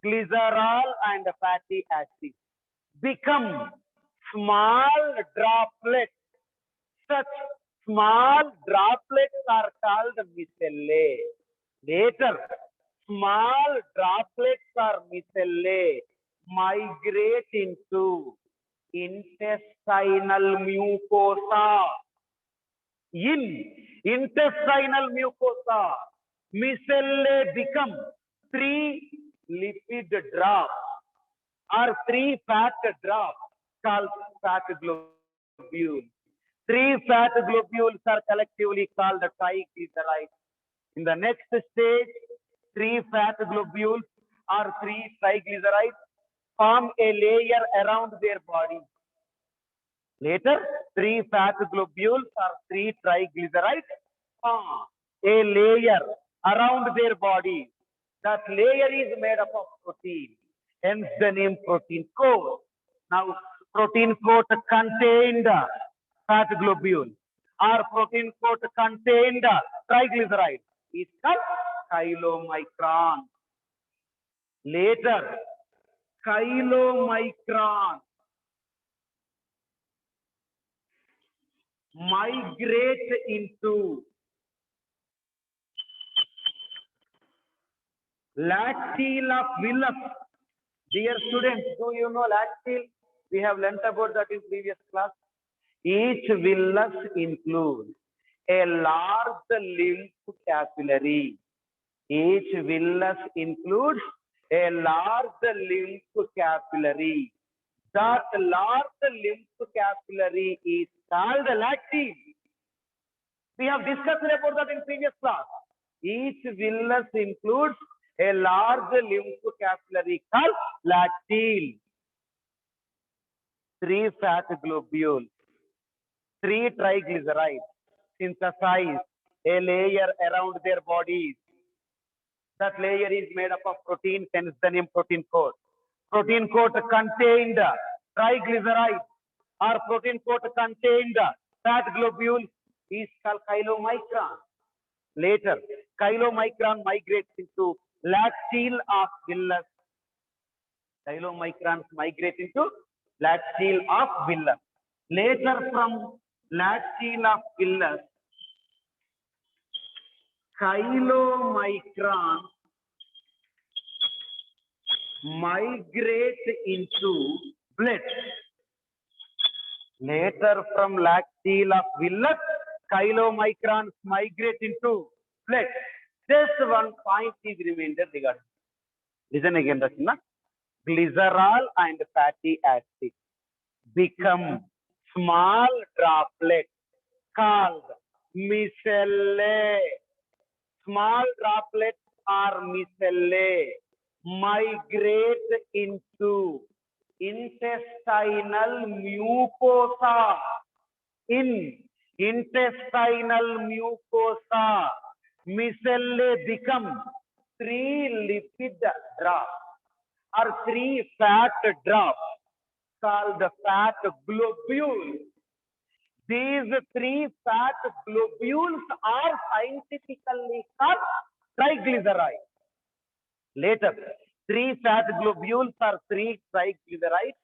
glycerol and fatty acid become small droplets. Such small droplets are called micellae. Later, small droplets or micellae migrate into intestinal mucosa. In intestinal mucosa, micellae become three lipid drops or three fat drops called fat globules. Three fat globules are collectively called the triglycerides. In the next stage, three fat globules or three triglycerides form a layer around their body. Later, three fat globules or three triglycerides form a layer around their body. That layer is made up of protein, hence the name protein coat. Now, protein coat contained fat globule or protein coat contained triglyceride is called chylomicron. Later, chylomicron migrate into lacteal of Willis. Dear students, do you know lacteal? We have learnt about that in previous class. Each villus includes a large lymph capillary. Each villus includes a large lymph capillary. That large lymph capillary is called lacteal. We have discussed about that in previous class. Each villus includes a large lymph capillary called lacteal. Three fat globules, three triglycerides synthesize a layer around their bodies. That layer is made up of protein, hence the name protein coat. Protein coat contained triglycerides or protein coat contained fat globules is called chylomicron. Later, chylomicron migrates into lacteal of Willis. Chylomicrons migrate into lacteal of Willis. Later, from lacteal of Willis, chylomicron migrate into blood. Later, from lacteal of Willis, chylomicrons migrate into blood. Just one point is remainder regarding. Listen again, Rachna. Glycerol and fatty acid become small droplets called micellae. Small droplets are micellae migrate into intestinal mucosa. In intestinal mucosa, micellae become three lipid drops or three fat drops called the fat globules. These three fat globules are scientifically called triglycerides. Later, three fat globules or three triglycerides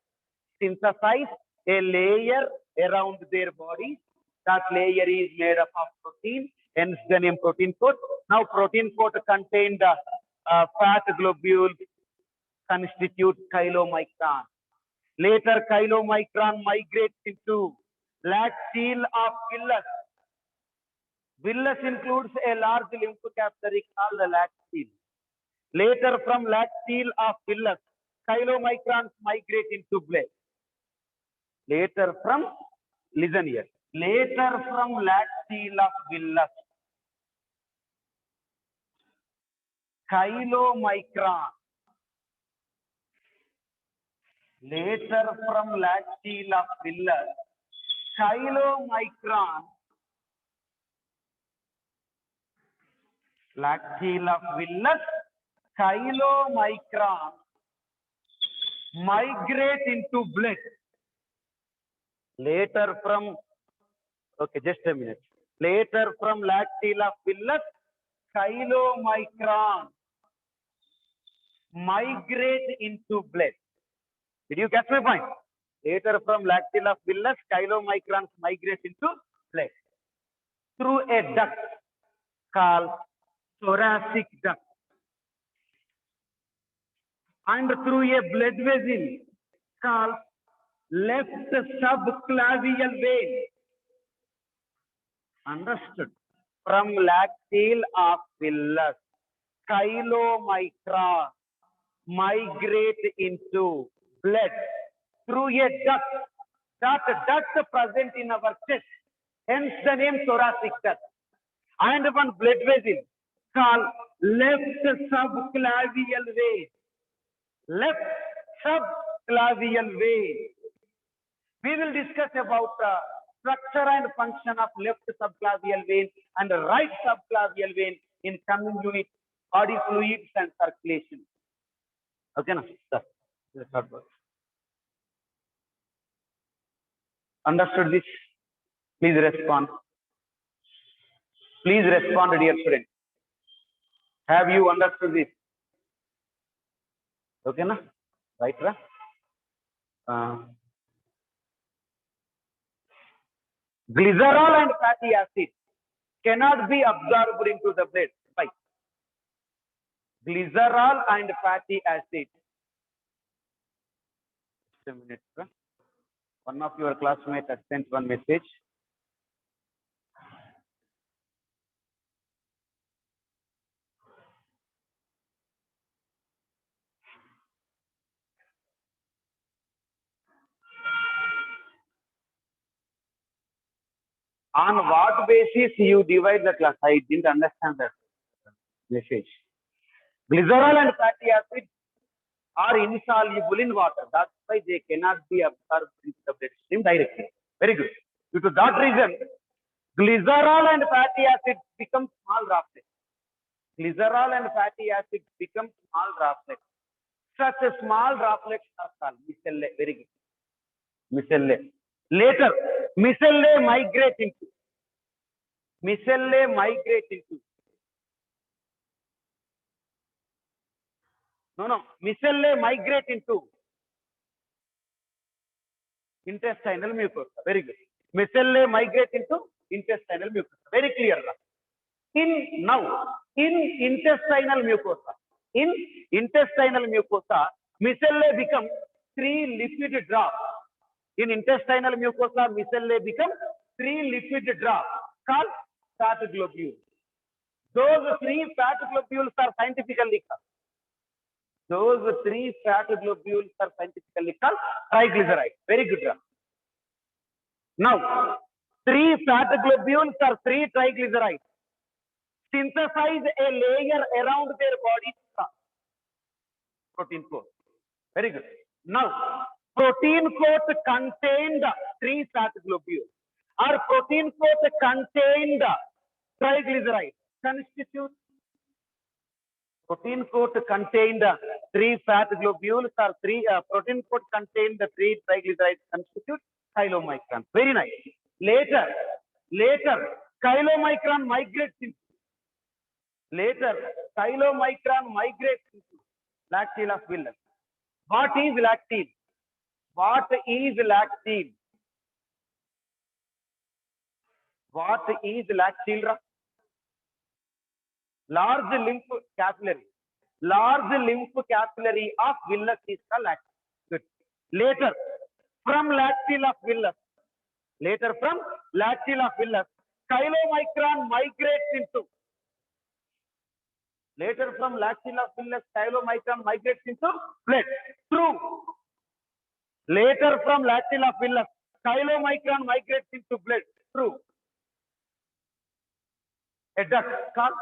synthesize a layer around their body. That layer is made up of protein, hence the name protein coat. Now, protein coat contained fat globules constitute chylomicron. Later, chylomicron migrates into lacteal of villus. Villus includes a large lymph capillary called the lacteal. Later, from lacteal of villus, chylomicrons migrate into blood. Later from, listen here, later from lacteal of villus, chylomicron. Later from lacteal of villus, chylomicron, lacteal of villus, chylomicron migrate into blood. Later from, okay, just a minute. Later from lacteal of villus, chylomicron migrate into blood. Did you get my point? Later from lacteal of villus, chylomicrons migrate into blood through a duct called thoracic duct and through a blood vessel called left subclavian vein. Understood? From lacteal of villus, chylomicron migrate into blood through a duct. That duct present in our chest, hence the name thoracic duct. And one blood vessel called left subclavian vein. Left subclavian vein. We will discuss about structure and function of left subclavian vein and right subclavian vein in coming unit, body fluids and circulation. Okay, now, let's start. Understood this? Please respond. Please respond, dear students. Have you understood this? Okay, na? Right, right? Glycerol and fatty acid cannot be absorbed into the blood. Why? Glycerol and fatty acid. Just a minute, sir. One of your classmates has sent one message. On what basis you divide the class? I didn't understand that message. Glycerol and fatty acid are insoluble in water. That's why they cannot be absorbed into the blood stream directly. Very good. Due to that reason, glycerol and fatty acid become small droplets. Glycerol and fatty acid become small droplets. Such small droplets are called micellae. Very good. Micellae. Later, micellae migrate into. Micellae migrate into intestinal mucosa. Very good. Micellae migrate into intestinal mucosa. Very clear. In intestinal mucosa, micellae become 3 lipid drops. In intestinal mucosa, micellae become 3 lipid drops called fat globules. Those 3 fat globules are scientifically called. Triglycerides. Very good. Now, 3 fat globules are 3 triglycerides. Synthesize a layer around their body. Protein coat. Very good. Now, protein coat contained 3 fat globules or protein coat contained triglycerides constitute. Protein coat contained 3 fat globules or 3 protein coat contained 3 triglycerides constitute chylomicron. Very nice. Later, chylomicron migrates into. Lacteal of villus. What is lacteal? What is lat children? Large lymph capillary. Large lymph capillary of villus is called lat. Good. Later, from lacteal of villus. Later, from lacteal of villus, chylomicron migrates into. Later, from lacteal of villus, chylomicron migrates into blood. True. Later, from lacteal of villus, chylomicron migrates into blood. True. A duct called.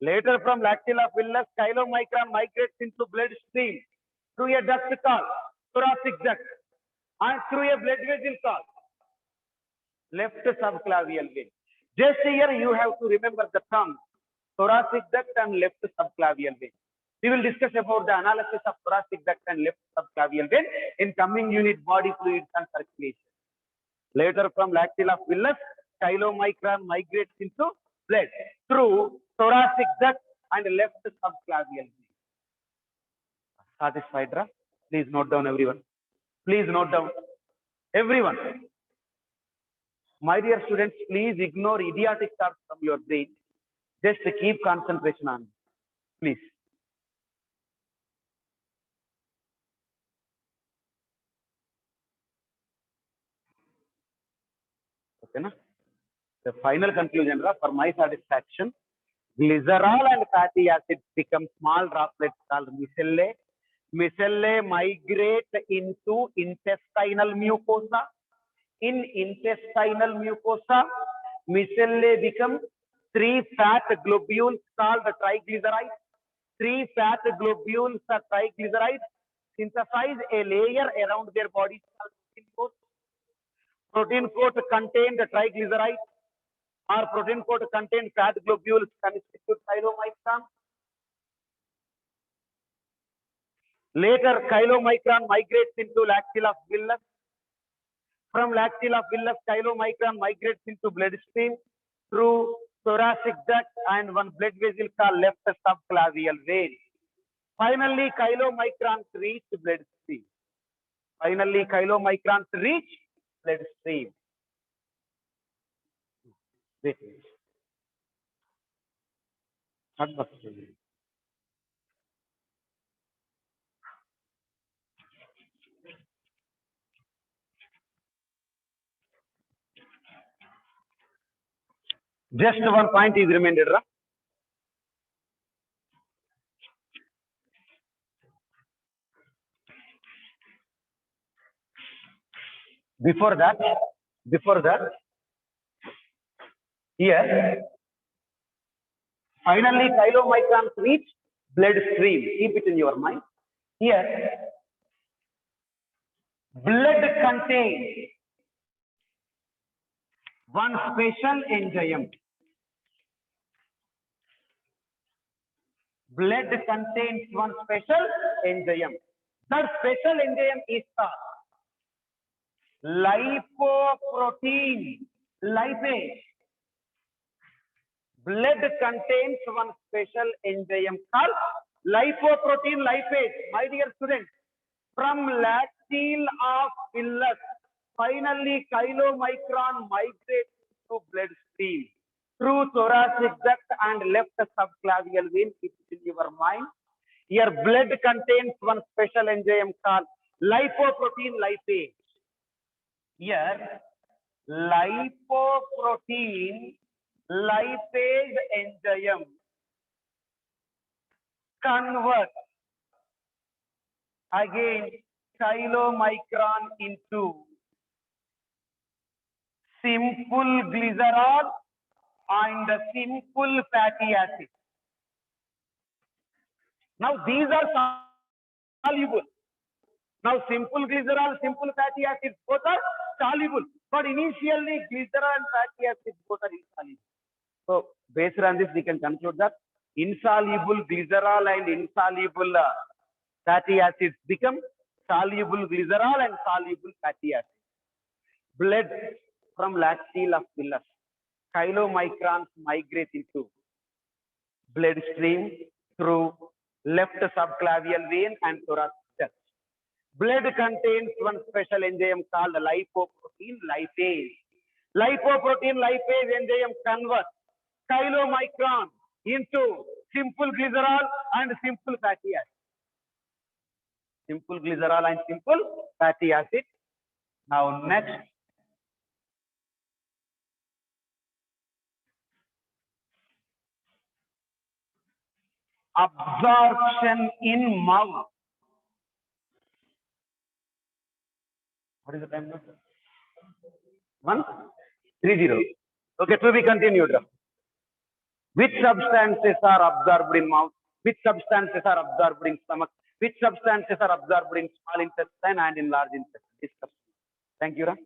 Later, from lacteal of villus, chylomicron migrates into bloodstream through a duct called thoracic duct and through a blood vessel called left subclavian vein. Just here you have to remember the term thoracic duct and left subclavian vein. We will discuss about the analysis of thoracic duct and left subclavian vein in coming unit, body fluids and circulation. Later, from lacteal of villus, chylomicron migrates into blood through thoracic duct and left subclavian vein. Satisfied, right? Please note down, everyone. Please note down, everyone. My dear students, please ignore idiotic thoughts from your brain. Just keep concentration on, please. Okay, na? The final conclusion, for my satisfaction, glycerol and fatty acids become small droplets called micellae. Micellae migrate into intestinal mucosa. In intestinal mucosa, micellae become 3 fat globules called triglycerides. 3 fat globules are triglycerides synthesize a layer around their bodies called protein coat. Protein coat contain the triglycerides or protein coat contain fat globules constitute chylomicron. Later, chylomicron migrates into lacteal of villus. From lacteal of villus, chylomicron migrates into bloodstream through thoracic duct and one blood vessel called left subclavian vein. Finally, chylomicrons reach bloodstream. Finally, chylomicrons reach bloodstream. Wait. Just one point is remainder. Before that, here, finally, chylomicrons reach bloodstream. Keep it in your mind. Here, blood contains one special enzyme. Blood contains one special enzyme. That special enzyme is called lipoprotein lipase. Blood contains one special enzyme called lipoprotein lipase. My dear students, from lacteal of villus, finally chylomicron migrates to bloodstream through thoracic duct and left subclavian vein. Keep it in your mind. Here, blood contains one special enzyme called lipoprotein lipase. Here, lipoprotein lipase enzyme converts again chylomicron into simple glycerol and simple fatty acid. Now these are soluble. Now simple glycerol, simple fatty acids both are soluble, but initially glycerol and fatty acids both are insoluble. So based on this, we can conclude that insoluble glycerol and insoluble fatty acids become soluble glycerol and soluble fatty acids. Blood from lacteal of villus, chylomicrons migrate into bloodstream through left subclavian vein and thoracic duct. Blood contains one special enzyme called lipoprotein lipase. Lipoprotein lipase enzyme converts chylomicron into simple glycerol and simple fatty acid. Simple glycerol and simple fatty acid. Now next, absorption in mouth. What is the time now? 1:30. Okay, to be continued. Which substances are absorbed in mouth? Which substances are absorbed in stomach? Which substances are absorbed in small intestine and in large intestine? Discuss. Thank you, Ram.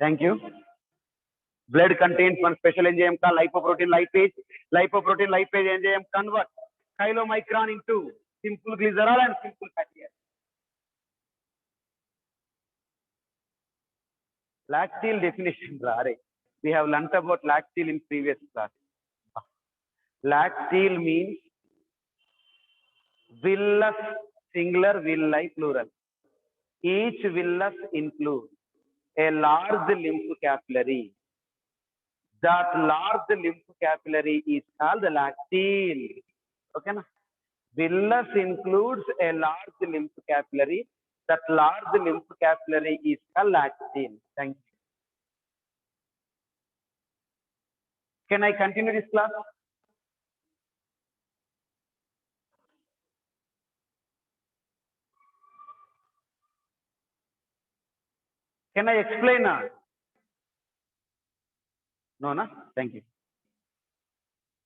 Thank you. Blood contains one special enzyme called lipoprotein lipase. Lipoprotein lipase enzyme converts chylomicron into simple glycerol and simple fatty acid. Lactyle definition, Rare. We have learnt about lactyle in previous class. Lactyle means villus singular, villi plural. Each villus includes a large lymph capillary. That large lymph capillary is called the lactyle. Okay, na? Villus includes a large lymph capillary. That large lymph capillary is called lactyle. Thank you. Can I continue this class? Can I explain? No, no? Thank you.